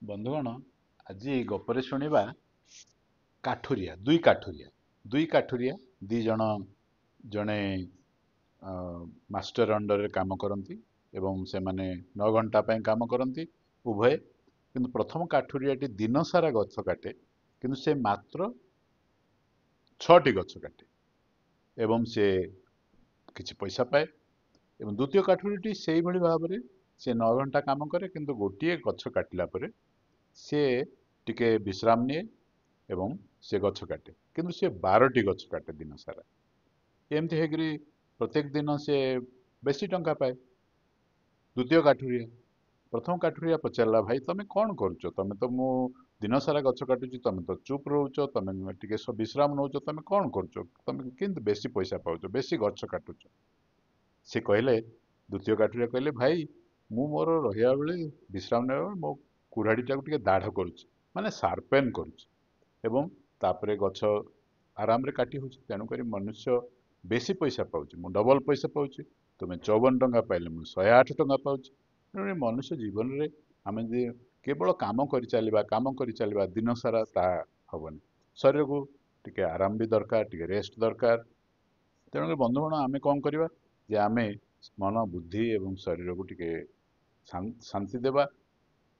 ବନ୍ଧୁଗଣ ଆଜି ଗପରେ ଶୁଣିବା କାଠୁରିଆ ଦି ଜଣ ଜଣେ ମାଷ୍ଟର ଅଣ୍ଡରରେ କାମ କରନ୍ତି ଏବଂ ସେମାନେ 9 ଘଣ୍ଟା ପାଇଁ କାମ କରନ୍ତି ଉଭୟ। କିନ୍ତୁ ପ୍ରଥମ କାଠୁରିଆଟି ଦିନ ସାରା ଗଛ କାଟେ, କିନ୍ତୁ ସେ ମାତ୍ର 6ଟି ଗଛ କାଟେ ଏବଂ ସେ କିଛି ପଇସା ପାଏ। ଏବଂ ଦ୍ୱିତୀୟ କାଠୁରିଟି ସେଇଭଳି ଭାବରେ ସେ 9 ଘଣ୍ଟା କାମ କରେ, କିନ୍ତୁ ଗୋଟିଏ ଗଛ କାଟିଲା ପରେ ସେ ଟିକେ ବିଶ୍ରାମ ନିଏ ଏବଂ ସେ ଗଛ କାଟେ, କିନ୍ତୁ ସେ 12ଟି ଗଛ କାଟେ ଦିନ ସାରା। ଏମିତି ହେଇକରି ପ୍ରତ୍ୟେକ ଦିନ ସେ ବେଶୀ ଟଙ୍କା ପାଏ। ଦ୍ୱିତୀୟ କାଠୁରିଆ ପ୍ରଥମ କାଠୁରିଆ ପଚାରିଲା, ଭାଇ ତମେ କଣ କରୁଛ? ତମେ ତ ମୁଁ ଦିନ ସାରା ଗଛ କାଟୁଛି, ତମେ ତ ଚୁପ ରହୁଛ, ତମେ ଟିକେ ବିଶ୍ରାମ ନଉଛ, ତମେ କଣ କରୁଛ? ତମେ କେମିତି ବେଶୀ ପଇସା ପାଉଛ, ବେଶୀ ଗଛ କାଟୁଛ? ସେ କହିଲେ, ଦ୍ୱିତୀୟ କାଠୁରିଆ କହିଲେ, ଭାଇ ମୁଁ ମୋର ରହିବା ବେଳେ ବିଶ୍ରାମ ନେବା ବେଳେ ମୋ କୁରାଢ଼ୀଟାକୁ ଟିକେ ଦାଢ଼ କରୁଛି, ମାନେ ସାର୍ପେନ୍ କରୁଛି, ଏବଂ ତାପରେ ଗଛ ଆରାମରେ କାଟି ହେଉଛି। ତେଣୁକରି ମନୁଷ୍ୟ ବେଶୀ ପଇସା ପାଉଛି, ମୁଁ ଡବଲ ପଇସା ପାଉଛି। ତୁମେ 54 ଟଙ୍କା ପାଇଲେ ମୁଁ 108 ଟଙ୍କା ପାଉଛି। ତେଣୁକରି ମନୁଷ୍ୟ ଜୀବନରେ ଆମେ ଯଦି କେବଳ କାମ କରିଚାଲିବା ଦିନ ସାରା, ତାହା ହବନି। ଶରୀରକୁ ଟିକେ ଆରାମ ବି ଦରକାର, ଟିକେ ରେଷ୍ଟ ଦରକାର। ତେଣୁକରି ବନ୍ଧୁଗଣ ଆମେ କଣ କରିବା, ଯେ ଆମେ ମନ ବୁଦ୍ଧି ଏବଂ ଶରୀରକୁ ଟିକେ ଶାନ୍ତି ଦେବା,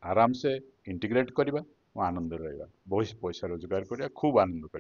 ଆରାମସେ ଇଣ୍ଟିଗ୍ରେଟ୍ କରିବା ଓ ଆନନ୍ଦରେ ରହିବା। ବହୁତ ପଇସା ରୋଜଗାର କରିବା, ଖୁବ୍ ଆନନ୍ଦ କରିବା।